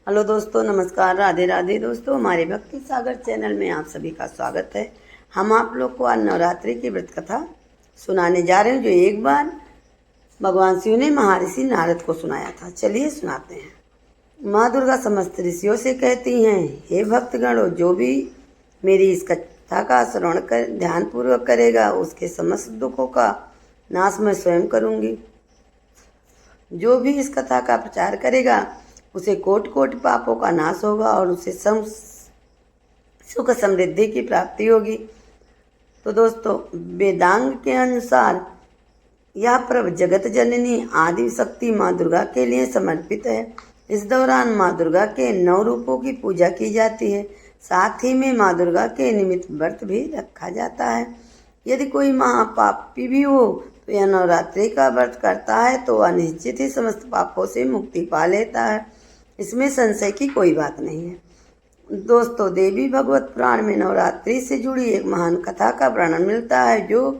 Hello दोस्तों, नमस्कार, राधे राधे। दोस्तों, हमारे भक्ति सागर चैनल में आप सभी का स्वागत है। हम आप लोग को आज नवरात्रि की व्रत कथा सुनाने जा रहे हैं, जो एक बार भगवान शिव ने महर्षि नारद को सुनाया था। चलिए सुनाते हैं। माँ दुर्गा समस्त ऋषियों से कहती हैं, हे भक्तगणों, जो भी मेरी इस कथा का श्रवण कर ध्यानपूर्वक करेगा, उसके समस्त दुखों का नाश मैं स्वयं करूँगी। जो भी इस कथा का प्रचार करेगा, उसे कोटि कोटि पापों का नाश होगा और उसे सुख समृद्धि की प्राप्ति होगी। तो दोस्तों, वेदांग के अनुसार यह पर्व जगत जननी आदि शक्ति माँ दुर्गा के लिए समर्पित है। इस दौरान माँ दुर्गा के 9 रूपों की पूजा की जाती है। साथ ही में माँ दुर्गा के निमित्त व्रत भी रखा जाता है। यदि कोई महापापी भी हो तो यह नवरात्रि का व्रत करता है तो वह निश्चित ही समस्त पापों से मुक्ति पा लेता है। इसमें संशय की कोई बात नहीं है। दोस्तों, देवी भगवत पुराण में नवरात्रि से जुड़ी एक महान कथा का वर्णन मिलता है। जो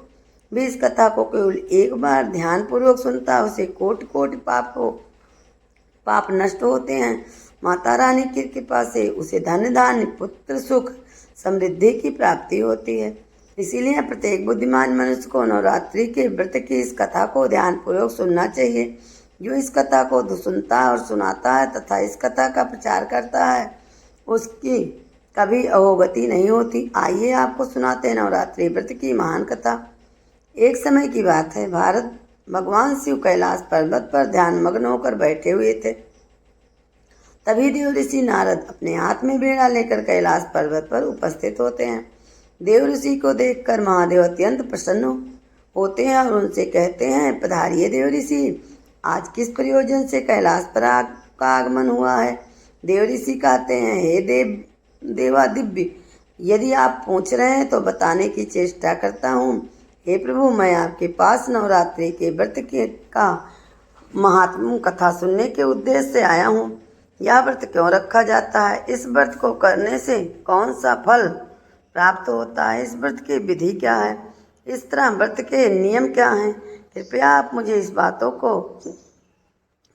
भी इस कथा को केवल एक बार ध्यानपूर्वक सुनता है, उसे कोटि कोटि पाप नष्ट होते हैं। माता रानी की कृपा से उसे धन धान्य पुत्र सुख समृद्धि की प्राप्ति होती है। इसीलिए प्रत्येक बुद्धिमान मनुष्य को नवरात्रि के व्रत की इस कथा को ध्यानपूर्वक सुनना चाहिए। जो इस कथा को सुनता है और सुनाता है तथा इस कथा का प्रचार करता है, उसकी कभी अवगति नहीं होती। आइए आपको सुनाते हैं नवरात्रि व्रत की महान कथा। एक समय की बात है, भगवान शिव कैलाश पर्वत पर ध्यान मग्न होकर बैठे हुए थे। तभी देव ऋषि नारद अपने हाथ में बीड़ा लेकर कैलाश पर्वत पर उपस्थित होते हैं। देव ऋषि को देखकर महादेव अत्यंत प्रसन्न होते हैं और उनसे कहते हैं, पधारिए देव ऋषि, आज किस प्रयोजन से कैलाश पर का आगमन हुआ है। देव ऋषि कहते हैं, हे देवादिव्य, यदि आप पूछ रहे हैं तो बताने की चेष्टा करता हूँ। हे प्रभु, मैं आपके पास नवरात्रि के व्रत का महात्म कथा सुनने के उद्देश्य से आया हूँ। यह व्रत क्यों रखा जाता है, इस व्रत को करने से कौन सा फल प्राप्त होता है, इस व्रत की विधि क्या है, इस तरह व्रत के नियम क्या हैं, कृपया आप मुझे इस बातों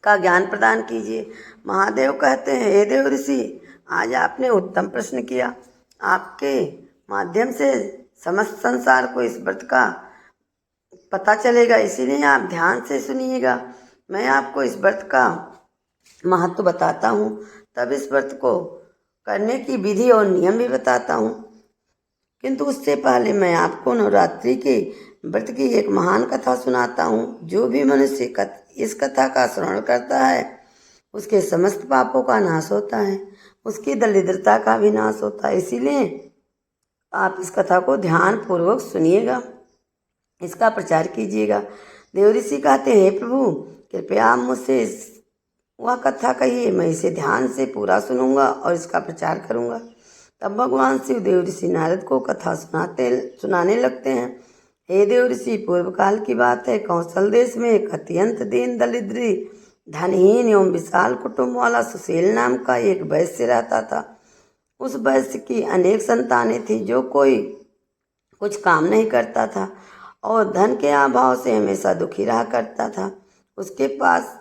का ज्ञान प्रदान कीजिए। महादेव कहते हैं, हे देव ऋषि, आज आपने उत्तम प्रश्न किया। आपके माध्यम से समस्त संसार को इस व्रत का पता चलेगा, इसीलिए आप ध्यान से सुनिएगा। मैं आपको इस व्रत का महत्व बताता हूँ, तब इस व्रत को करने की विधि और नियम भी बताता हूँ। किंतु उससे पहले मैं आपको नवरात्रि के व्रत की एक महान कथा सुनाता हूँ। जो भी मनुष्य इस कथा का श्रवण करता है, उसके समस्त पापों का नाश होता है, उसकी दरिद्रता का भी नाश होता है। इसीलिए आप इस कथा को ध्यान पूर्वक सुनिएगा, इसका प्रचार कीजिएगा। देव ऋषि कहते हैं, हे प्रभु, कृपया आप मुझसे वह कथा कहिए, मैं इसे ध्यान से पूरा सुनूंगा और इसका प्रचार करूंगा। तब भगवान शिव देव ऋषि नारद को कथा सुनाने लगते हैं। हे देव ऋषि, पूर्व काल की बात है, कौशल देश में एक अत्यंत दीन दरिद्री धनहीन एवं विशाल कुटुंब वाला सुशील नाम का एक वैश्य रहता था। उस वैश्य की अनेक संतानें थी, जो कोई कुछ काम नहीं करता था और धन के अभाव से हमेशा दुखी रहा करता था। उसके पास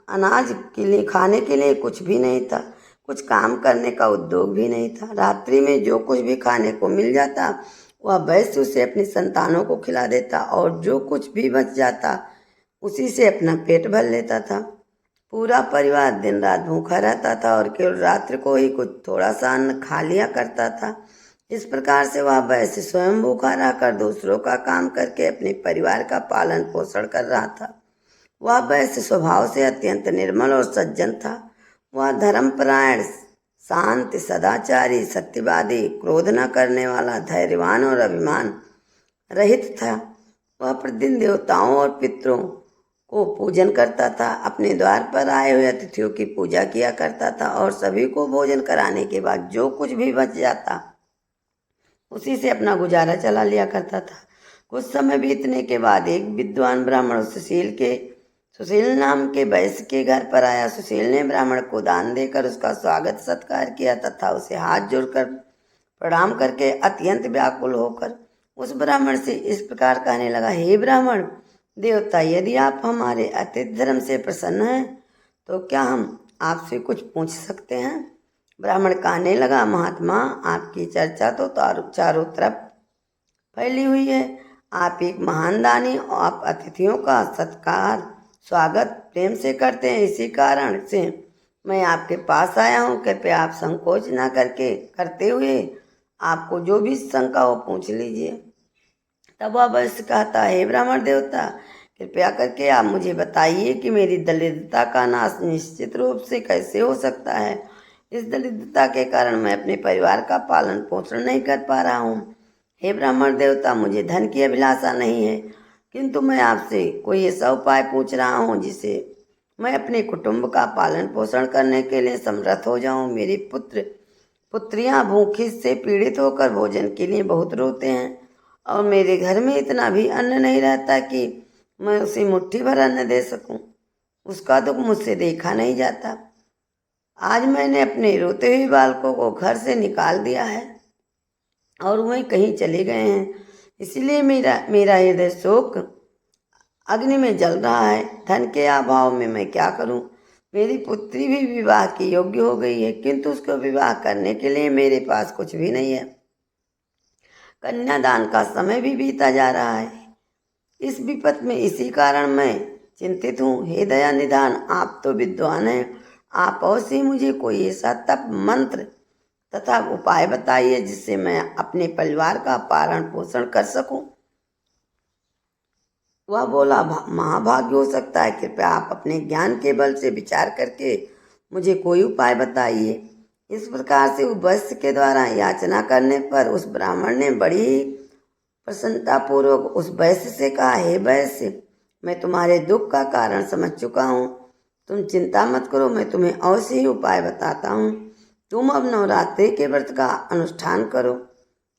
अनाज के लिए खाने के लिए कुछ भी नहीं था, कुछ काम करने का उद्योग भी नहीं था। रात्रि में जो कुछ भी खाने को मिल जाता, वह वैश्य उसे अपनी संतानों को खिला देता और जो कुछ भी बच जाता, उसी से अपना पेट भर लेता था। पूरा परिवार दिन रात भूखा रहता था और केवल रात्रि को ही कुछ थोड़ा सा अन्न खा लिया करता था। इस प्रकार से वह वैश्य स्वयं भूखा रहकर दूसरों का काम करके अपने परिवार का पालन पोषण कर रहा था। वह वैश्य स्वभाव से अत्यंत निर्मल और सज्जन था। वह धर्मपरायण, शांत, सदाचारी, सत्यवादी, क्रोध न करने वाला, धैर्यवान और अभिमान रहित था। वह प्रतिदिन देवताओं और पितरों को पूजन करता था, अपने द्वार पर आए हुए अतिथियों की पूजा किया करता था और सभी को भोजन कराने के बाद जो कुछ भी बच जाता, उसी से अपना गुजारा चला लिया करता था। कुछ समय बीतने के बाद एक विद्वान ब्राह्मण सुशील नाम के वैश्य के घर पर आया। सुशील ने ब्राह्मण को दान देकर उसका स्वागत सत्कार किया तथा उसे हाथ जोड़कर प्रणाम करके अत्यंत व्याकुल होकर उस ब्राह्मण से इस प्रकार कहने लगा, हे ब्राह्मण देवता, यदि आप हमारे अतिथि धर्म से प्रसन्न हैं तो क्या हम आपसे कुछ पूछ सकते हैं? ब्राह्मण कहने लगा, महात्मा, आपकी चर्चा तो चारों तरफ फैली हुई है। आप एक महान दानी और आप अतिथियों का सत्कार स्वागत प्रेम से करते हैं। इसी कारण से मैं आपके पास आया हूँ। कृपया आप संकोच ना करते हुए आपको जो भी शंका हो पूछ लीजिए। तब वह वैश्य कहता, हे ब्राह्मण देवता, कृपया करके आप मुझे बताइए कि मेरी दरिद्रता का नाश निश्चित रूप से कैसे हो सकता है। इस दरिद्रता के कारण मैं अपने परिवार का पालन पोषण नहीं कर पा रहा हूँ। हे ब्राह्मण देवता, मुझे धन की अभिलाषा नहीं है, किंतु मैं आपसे कोई ऐसा उपाय पूछ रहा हूँ जिससे मैं अपने कुटुंब का पालन पोषण करने के लिए समर्थ हो जाऊँ। मेरे पुत्रियाँ भूखे से पीड़ित होकर भोजन के लिए बहुत रोते हैं और मेरे घर में इतना भी अन्न नहीं रहता कि मैं उसे मुट्ठी भर अन्न दे सकूं। उसका दुख मुझसे देखा नहीं जाता। आज मैंने अपने रोते हुए बालकों को घर से निकाल दिया है और वहीं कहीं चले गए हैं। इसलिए मेरा हृदय शोक अग्नि में जल रहा है। धन के अभाव में मैं क्या करूं? मेरी पुत्री भी विवाह की योग्य हो गई है, किंतु उसको विवाह करने के लिए मेरे पास कुछ भी नहीं है। कन्यादान का समय भी बीता जा रहा है। इस विपत में इसी कारण मैं चिंतित हूँ। हे दया निधान, आप तो विद्वान हैं, आप अवश्य ही मुझे कोई ऐसा तप मंत्र तथा उपाय बताइए जिससे मैं अपने परिवार का पालन पोषण कर सकूं। वह बोला, महाभाग्य हो सकता है, कृपया आप अपने ज्ञान के बल से विचार करके मुझे कोई उपाय बताइए। इस प्रकार से उस वैश्य के द्वारा याचना करने पर उस ब्राह्मण ने बड़ी ही प्रसन्नतापूर्वक उस वैश्य से कहा, हे वैश्य, मैं तुम्हारे दुख का कारण समझ चुका हूँ। तुम चिंता मत करो, मैं तुम्हें अवश्य ही उपाय बताता हूँ। तुम अब नवरात्रि के व्रत का अनुष्ठान करो।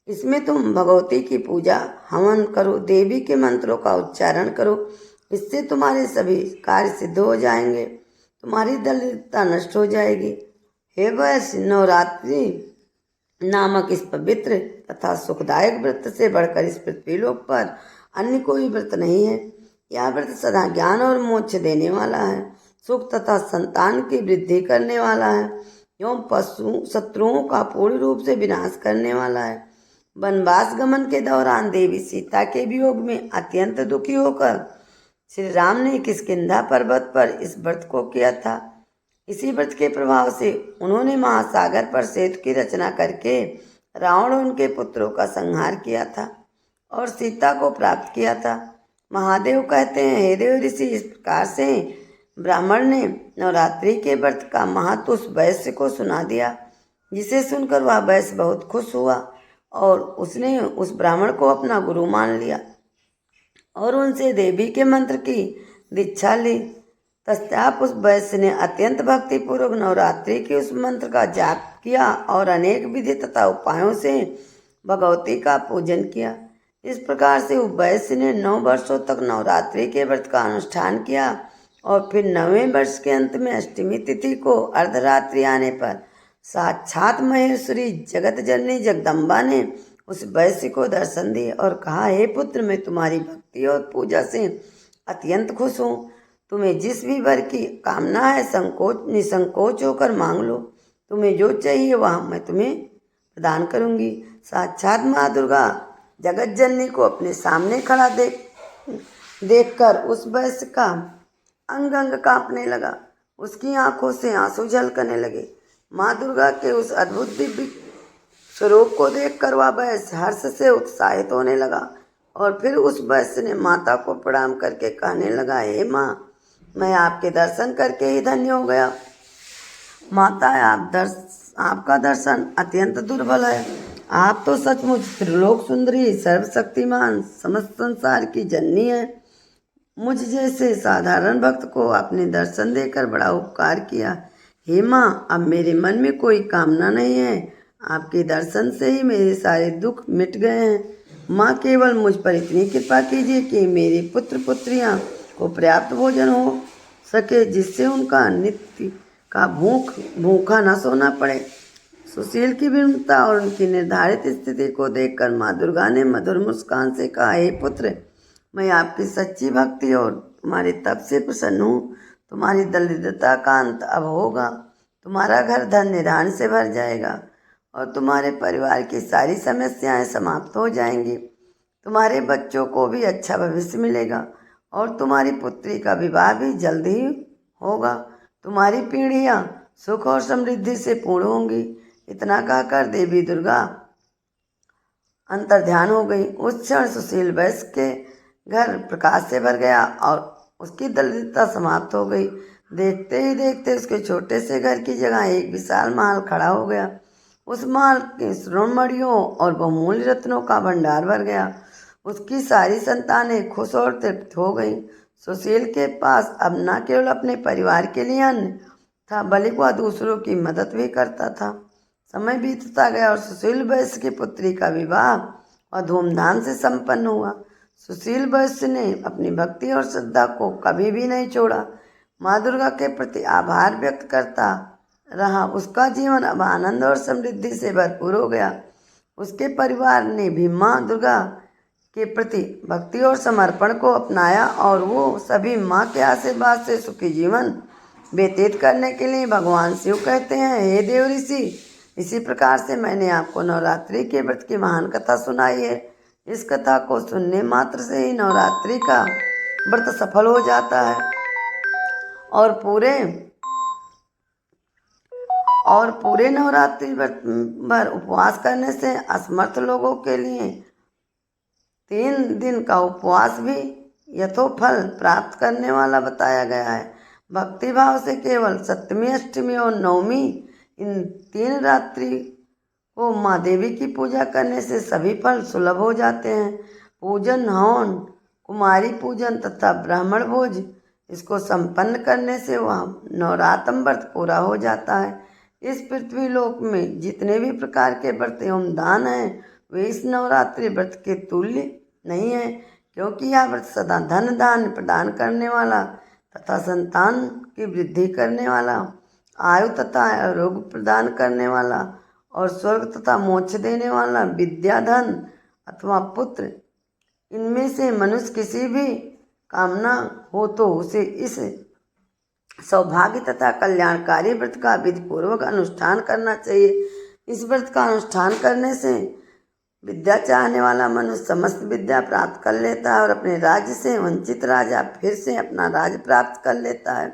इसमें तुम भगवती की पूजा हवन करो, देवी के मंत्रों का उच्चारण करो। इससे तुम्हारे सभी कार्य सिद्ध हो जाएंगे, तुम्हारी दरिद्रता नष्ट हो जाएगी। हे वैश्य, नवरात्रि नामक इस पवित्र तथा सुखदायक व्रत से बढ़कर इस पृथ्वीलोक पर अन्य कोई व्रत नहीं है। यह व्रत सदा ज्ञान और मोक्ष देने वाला है, सुख तथा संतान की वृद्धि करने वाला है एवं शत्रुओं का पूर्ण रूप से विनाश करने वाला है। वनवास गमन के दौरान देवी सीता के वियोग में अत्यंत दुखी होकर श्री राम ने किष्किंधा पर्वत पर इस व्रत को किया था। इसी व्रत के प्रभाव से उन्होंने महासागर पर सेतु की रचना करके रावण और उनके पुत्रों का संहार किया था और सीता को प्राप्त किया था। महादेव कहते हैं, हे देव ऋषि, इस प्रकार से ब्राह्मण ने नवरात्रि के व्रत का महत्व उस वैश्य को सुना दिया, जिसे सुनकर वह वैश्य बहुत खुश हुआ और उसने उस ब्राह्मण को अपना गुरु मान लिया और उनसे देवी के मंत्र की दीक्षा ली। तत्पश्चात उस वैश्य ने अत्यंत भक्तिपूर्वक नवरात्रि के उस मंत्र का जाप किया और अनेक विधि तथा उपायों से भगवती का पूजन किया। इस प्रकार से उस वैश्य ने 9 वर्षों तक नवरात्रि के व्रत का अनुष्ठान किया और फिर 9वें वर्ष के अंत में अष्टमी तिथि को अर्धरात्रि आने पर साक्षात महेश्वरी जगत जननी जगदम्बा ने उस वैश्य को दर्शन दिए और कहा, हे पुत्र, मैं तुम्हारी भक्ति और पूजा से अत्यंत खुश हूँ। तुम्हें जिस भी वर की कामना है निसंकोच होकर मांग लो। तुम्हें जो चाहिए वह मैं तुम्हें प्रदान करूँगी। साक्षात माँ दुर्गा जगत जननी को अपने सामने खड़ा देखकर उस वैश्य का अंग अंग कांपने लगा। उसकी आंखों से आंसू झलकने लगे। माँ दुर्गा के उस अद्भुत दिव्य स्वरूप को देखकर वह वैश्य हर्ष से उत्साहित होने लगा और फिर उस वैश्य ने माता को प्रणाम करके कहने लगा, हे माँ, मैं आपके दर्शन करके ही धन्य हो गया। माता, आपका दर्शन अत्यंत दुर्बल है। आप तो सचमुच त्रिलोक सुंदरी, सर्वशक्तिमान, समस्त संसार की जननी है। मुझ जैसे साधारण भक्त को आपने दर्शन देकर बड़ा उपकार किया। हे माँ, अब मेरे मन में कोई कामना नहीं है। आपके दर्शन से ही मेरे सारे दुख मिट गए हैं। माँ, केवल मुझ पर इतनी कृपा कीजिए कि मेरे पुत्र पुत्रियाँ को पर्याप्त भोजन हो सके, जिससे उनका नित्य का भूखा न सोना पड़े। सुशील की विनम्रता और उनकी निर्धारित स्थिति को देखकर माँ दुर्गा ने मधुर मुस्कान से कहा, हे पुत्र, मैं आपकी सच्ची भक्ति और तुम्हारे तप से प्रसन्न हूँ। तुम्हारी दरिद्रता का अंत अब होगा। तुम्हारा घर धन निधान से भर जाएगा और तुम्हारे परिवार की सारी समस्याएं समाप्त हो जाएंगी। तुम्हारे बच्चों को भी अच्छा भविष्य मिलेगा और तुम्हारी पुत्री का विवाह भी जल्द ही होगा। तुम्हारी पीढ़ियां सुख और समृद्धि से पूर्ण होंगी। इतना कहकर देवी दुर्गा अंतर्ध्यान हो गई। उस क्षण सुशील वैश्य के घर प्रकाश से भर गया और उसकी दरिद्रता समाप्त हो गई। देखते ही देखते उसके छोटे से घर की जगह एक विशाल महल खड़ा हो गया। उस महल के स्वर्णमणियों और बहुमूल्य रत्नों का भंडार भर गया। उसकी सारी संतानें खुश और तृप्त हो गईं। सुशील के पास अब न केवल अपने परिवार के लिए अन्न था, बल्कि वह दूसरों की मदद भी करता था। समय बीतता गया और सुशील वैश्य की पुत्री का विवाह और धूमधाम से संपन्न हुआ। सुशील वैश्य ने अपनी भक्ति और श्रद्धा को कभी भी नहीं छोड़ा। माँ दुर्गा के प्रति आभार व्यक्त करता रहा। उसका जीवन अब आनंद और समृद्धि से भरपूर हो गया। उसके परिवार ने भी माँ दुर्गा के प्रति भक्ति और समर्पण को अपनाया और वो सभी माँ के आशीर्वाद से सुखी जीवन व्यतीत करने के लिए भगवान शिव कहते हैं, हे देव ऋषि, इसी प्रकार से मैंने आपको नवरात्रि के व्रत की महान कथा सुनाई है। इस कथा को सुनने मात्र से ही नवरात्रि का व्रत सफल हो जाता है और पूरे नवरात्रि व्रत भर उपवास करने से असमर्थ लोगों के लिए 3 दिन का उपवास भी यथोफल प्राप्त करने वाला बताया गया है। भक्ति भाव से केवल सप्तमी, अष्टमी और नवमी इन 3 रात्रि को माँ देवी की पूजा करने से सभी फल सुलभ हो जाते हैं। पूजन, हवन, कुमारी पूजन तथा ब्राह्मण भोज इसको संपन्न करने से वह नवरात्र व्रत पूरा हो जाता है। इस पृथ्वी लोक में जितने भी प्रकार के व्रत एवं दान हैं, वे इस नवरात्रि व्रत के तुल्य नहीं है, क्योंकि यह व्रत सदा धन दान प्रदान करने वाला तथा संतान की वृद्धि करने वाला, आयु तथा आरोग्य प्रदान करने वाला और स्वर्ग तथा मोक्ष देने वाला, विद्या, धन अथवा पुत्र, इनमें से मनुष्य किसी भी कामना हो तो उसे इस सौभाग्य तथा कल्याणकारी व्रत का विधिपूर्वक अनुष्ठान करना चाहिए। इस व्रत का अनुष्ठान करने से विद्या चाहने वाला मनुष्य समस्त विद्या प्राप्त कर लेता है और अपने राज्य से वंचित राजा फिर से अपना राज्य प्राप्त कर लेता है।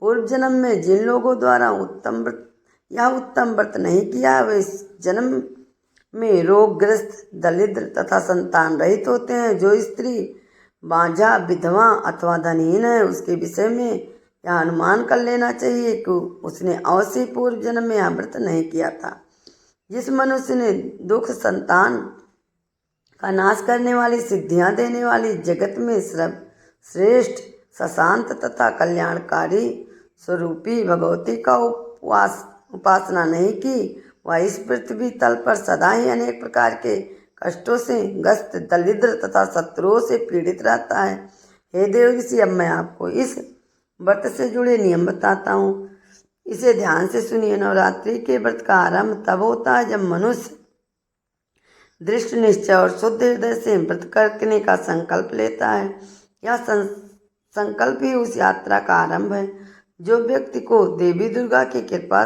पूर्व जन्म में जिन लोगों द्वारा उत्तम व्रत नहीं किया, वे इस जन्म में रोगग्रस्त, दरिद्र तथा संतान रहित होते हैं। जो स्त्री बांझा, विधवा अथवा धनहीन है, उसके विषय में यह अनुमान कर लेना चाहिए कि उसने अवश्य पूर्व जन्म में यह व्रत नहीं किया था। जिस मनुष्य ने दुख, संतान का नाश करने वाली, सिद्धियां देने वाली, जगत में श्रेष्ठ, सशांत तथा कल्याणकारी स्वरूपी भगवती का उपासना नहीं की, वह इस पृथ्वी तल पर सदा ही अनेक प्रकार के कष्टों से ग्रस्त, दरिद्र तथा शत्रुओं से पीड़ित रहता है। हे देव ऋषि, अब मैं आपको इस व्रत से जुड़े नियम बताता हूँ, इसे ध्यान से सुनिए। नवरात्रि के व्रत का आरंभ तब होता है जब मनुष्य दृष्ट निश्चय और शुद्ध हृदय से व्रत करने का संकल्प लेता है। यह संकल्प ही उस यात्रा का आरंभ है जो व्यक्ति को देवी दुर्गा की कृपा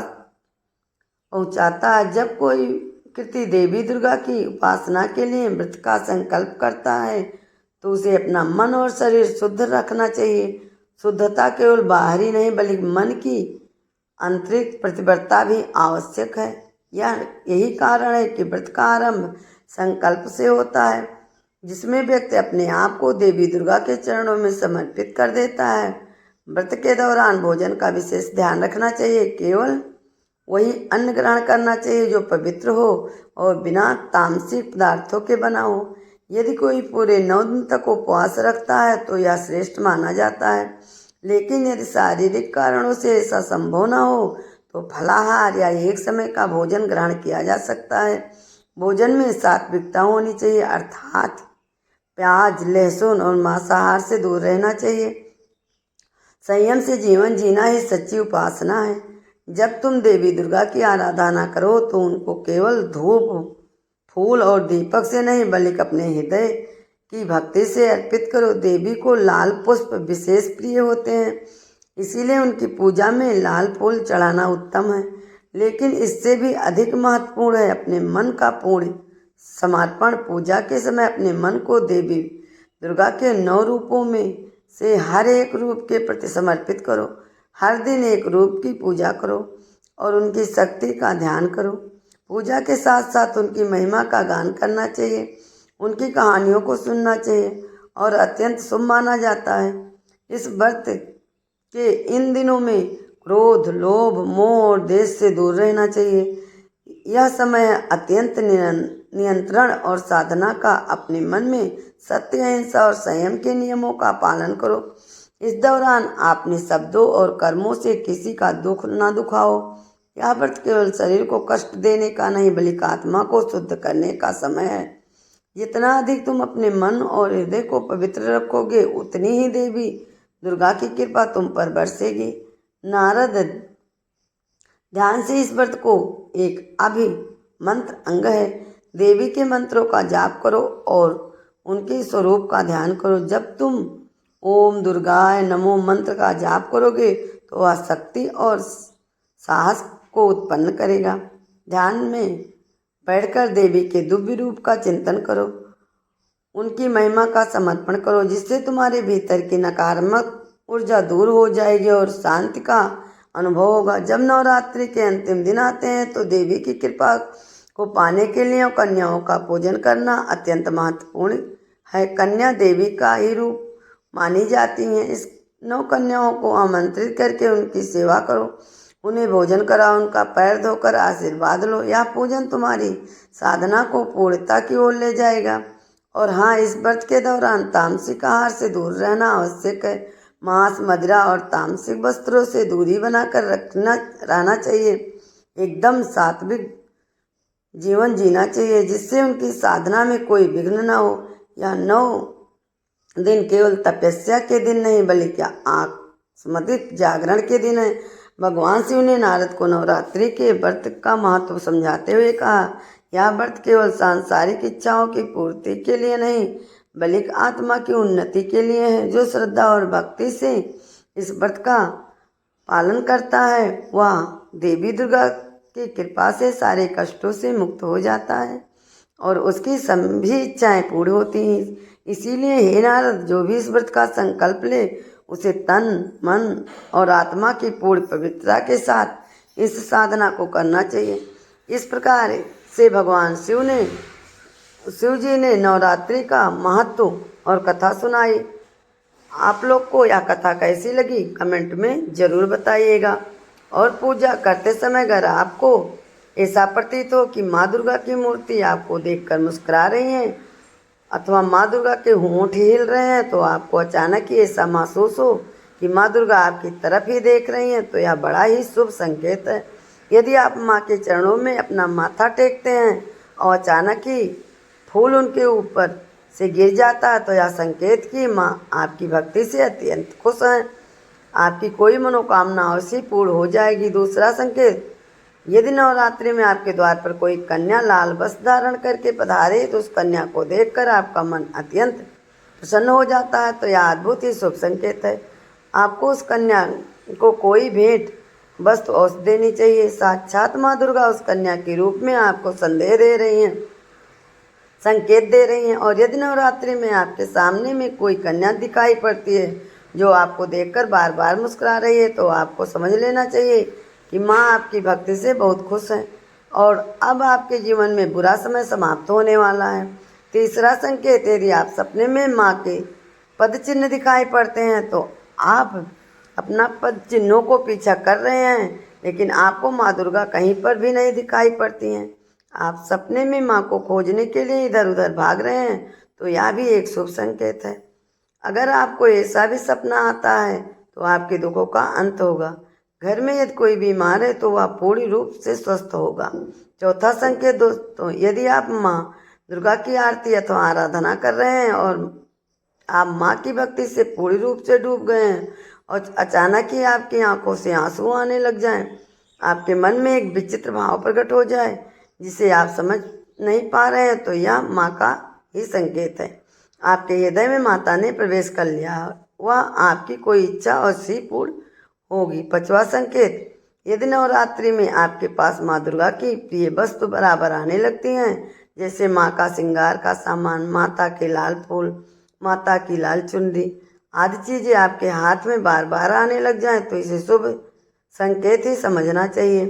पहुँचाता है। जब कोई कृति देवी दुर्गा की उपासना के लिए व्रत का संकल्प करता है तो उसे अपना मन और शरीर शुद्ध रखना चाहिए। शुद्धता केवल बाहरी नहीं बल्कि मन की आंतरिक प्रतिबद्धता भी आवश्यक है। यही कारण है कि व्रत का आरंभ संकल्प से होता है, जिसमें व्यक्ति अपने आप को देवी दुर्गा के चरणों में समर्पित कर देता है। व्रत के दौरान भोजन का विशेष ध्यान रखना चाहिए। केवल वही अन्न ग्रहण करना चाहिए जो पवित्र हो और बिना तामसिक पदार्थों के बना हो। यदि कोई पूरे 9 दिन तक उपवास रखता है तो यह श्रेष्ठ माना जाता है, लेकिन यदि शारीरिक कारणों से ऐसा संभव न हो तो फलाहार या एक समय का भोजन ग्रहण किया जा सकता है। भोजन में सात्विकता होनी चाहिए, अर्थात प्याज, लहसुन और मांसाहार से दूर रहना चाहिए। संयम से जीवन जीना ही सच्ची उपासना है। जब तुम देवी दुर्गा की आराधना करो तो उनको केवल धूप, फूल और दीपक से नहीं बल्कि अपने हृदय की भक्ति से अर्पित करो। देवी को लाल पुष्प विशेष प्रिय होते हैं, इसीलिए उनकी पूजा में लाल फूल चढ़ाना उत्तम है। लेकिन इससे भी अधिक महत्वपूर्ण है अपने मन का पूर्ण समर्पण। पूजा के समय अपने मन को देवी दुर्गा के 9 रूपों में से हर एक रूप के प्रति समर्पित करो। हर दिन एक रूप की पूजा करो और उनकी शक्ति का ध्यान करो। पूजा के साथ साथ उनकी महिमा का गान करना चाहिए, उनकी कहानियों को सुनना चाहिए और अत्यंत शुभ माना जाता है। इस व्रत के इन दिनों में क्रोध, लोभ, मोह और देश से दूर रहना चाहिए। यह समय अत्यंत नियंत्रण और साधना का। अपने मन में सत्य, अहिंसा और संयम के नियमों का पालन करो। इस दौरान अपने शब्दों और कर्मों से किसी का दुख न दुखाओ। यह व्रत केवल शरीर को कष्ट देने का नहीं बल्कि आत्मा को शुद्ध करने का समय है। जितना अधिक तुम अपने मन और हृदय को पवित्र रखोगे उतनी ही देवी दुर्गा की कृपा तुम पर बरसेगी। नारद ध्यान से इस व्रत को एक अभिमंत्र अंग है। देवी के मंत्रों का जाप करो और उनके स्वरूप का ध्यान करो। जब तुम ओम दुर्गाय नमो मंत्र का जाप करोगे तो वह शक्ति और साहस को उत्पन्न करेगा। ध्यान में बैठकर देवी के दिव्य रूप का चिंतन करो, उनकी महिमा का समर्पण करो, जिससे तुम्हारे भीतर की नकारात्मक ऊर्जा दूर हो जाएगी और शांति का अनुभव होगा। जब नवरात्रि के अंतिम दिन आते हैं तो देवी की कृपा को पाने के लिए कन्याओं का पूजन करना अत्यंत महत्वपूर्ण है। कन्या देवी का ही रूप मानी जाती हैं। इस 9 कन्याओं को आमंत्रित करके उनकी सेवा करो, उन्हें भोजन कराओ, उनका पैर धोकर आशीर्वाद लो। यह पूजन तुम्हारी साधना को पूर्णता की ओर ले जाएगा। और हाँ, इस व्रत के दौरान तामसिक आहार से दूर रहना आवश्यक है। मांस, मदिरा और तामसिक वस्त्रों से दूरी बनाकर रहना चाहिए। एकदम सात्विक जीवन जीना चाहिए जिससे उनकी साधना में कोई विघ्न न हो। यह 9 दिन केवल तपस्या के दिन नहीं बल्कि आत्मदित जागरण के दिन है। भगवान शिव ने नारद को नवरात्रि के व्रत का महत्व समझाते हुए कहा, यह व्रत केवल सांसारिक इच्छाओं की पूर्ति के लिए नहीं बल्कि आत्मा की उन्नति के लिए है। जो श्रद्धा और भक्ति से इस व्रत का पालन करता है वह देवी दुर्गा की कृपा से सारे कष्टों से मुक्त हो जाता है और उसकी सभी इच्छाएं पूरी होती हैं। इसीलिए हे नारद, जो भी इस व्रत का संकल्प ले उसे तन, मन और आत्मा की पूर्ण पवित्रता के साथ इस साधना को करना चाहिए। इस प्रकार से भगवान शिव जी ने नवरात्रि का महत्व और कथा सुनाई। आप लोग को यह कथा कैसी लगी कमेंट में ज़रूर बताइएगा। और पूजा करते समय अगर आपको ऐसा प्रतीत हो कि माँ दुर्गा की मूर्ति आपको देखकर मुस्कुरा रही है अथवा माँ दुर्गा के होंठ हिल रहे हैं, तो आपको अचानक ही ऐसा महसूस हो कि माँ दुर्गा आपकी तरफ ही देख रही हैं, तो यह बड़ा ही शुभ संकेत है। यदि आप माँ के चरणों में अपना माथा टेकते हैं और अचानक ही फूल उनके ऊपर से गिर जाता है तो यह संकेत कि माँ आपकी भक्ति से अत्यंत खुश हैं, आपकी कोई मनोकामना अवश्य पूर्ण हो जाएगी। दूसरा संकेत, यदि नवरात्रि में आपके द्वार पर कोई कन्या लाल वस्त्र धारण करके पधारे तो उस कन्या को देखकर आपका मन अत्यंत प्रसन्न हो जाता है, तो यह अद्भुत ही शुभ संकेत है। आपको उस कन्या को कोई भेंट वस्तु औषधि देनी चाहिए। साक्षात माँ दुर्गा उस कन्या के रूप में आपको संकेत दे रही हैं। और यदि नवरात्रि में आपके सामने में कोई कन्या दिखाई पड़ती है जो आपको देखकर बार बार मुस्कुरा रही है, तो आपको समझ लेना चाहिए कि माँ आपकी भक्ति से बहुत खुश है और अब आपके जीवन में बुरा समय समाप्त होने वाला है। तीसरा संकेत, यदि आप सपने में माँ के पद चिन्ह दिखाई पड़ते हैं तो आप अपना पद चिन्हों को पीछा कर रहे हैं, लेकिन आपको माँ दुर्गा कहीं पर भी नहीं दिखाई पड़ती हैं। आप सपने में माँ को खोजने के लिए इधर उधर भाग रहे हैं, तो यह भी एक शुभ संकेत है। अगर आपको ऐसा भी सपना आता है तो आपके दुखों का अंत होगा। घर में यदि कोई बीमार है तो वह पूर्ण रूप से स्वस्थ होगा। चौथा संकेत दोस्तों, यदि आप माँ दुर्गा की आरती अथवा आराधना कर रहे हैं और आप माँ की भक्ति से पूर्ण रूप से डूब गए हैं और अचानक ही आपकी आंखों से आंसू आने लग जाएं, आपके मन में एक विचित्र भाव प्रकट हो जाए जिसे आप समझ नहीं पा रहे हैं, तो यह माँ का ही संकेत है। आपके हृदय में माता ने प्रवेश कर लिया, वह आपकी कोई इच्छा अवश्य पूर्ण होगी। पांचवा संकेत, यदि नवरात्रि में आपके पास माँ दुर्गा की प्रिय वस्तु बराबर आने लगती हैं, जैसे माँ का श्रृंगार का सामान, माता के लाल फूल, माता की लाल चुनरी आदि चीजें आपके हाथ में बार बार आने लग जाएं, तो इसे शुभ संकेत ही समझना चाहिए।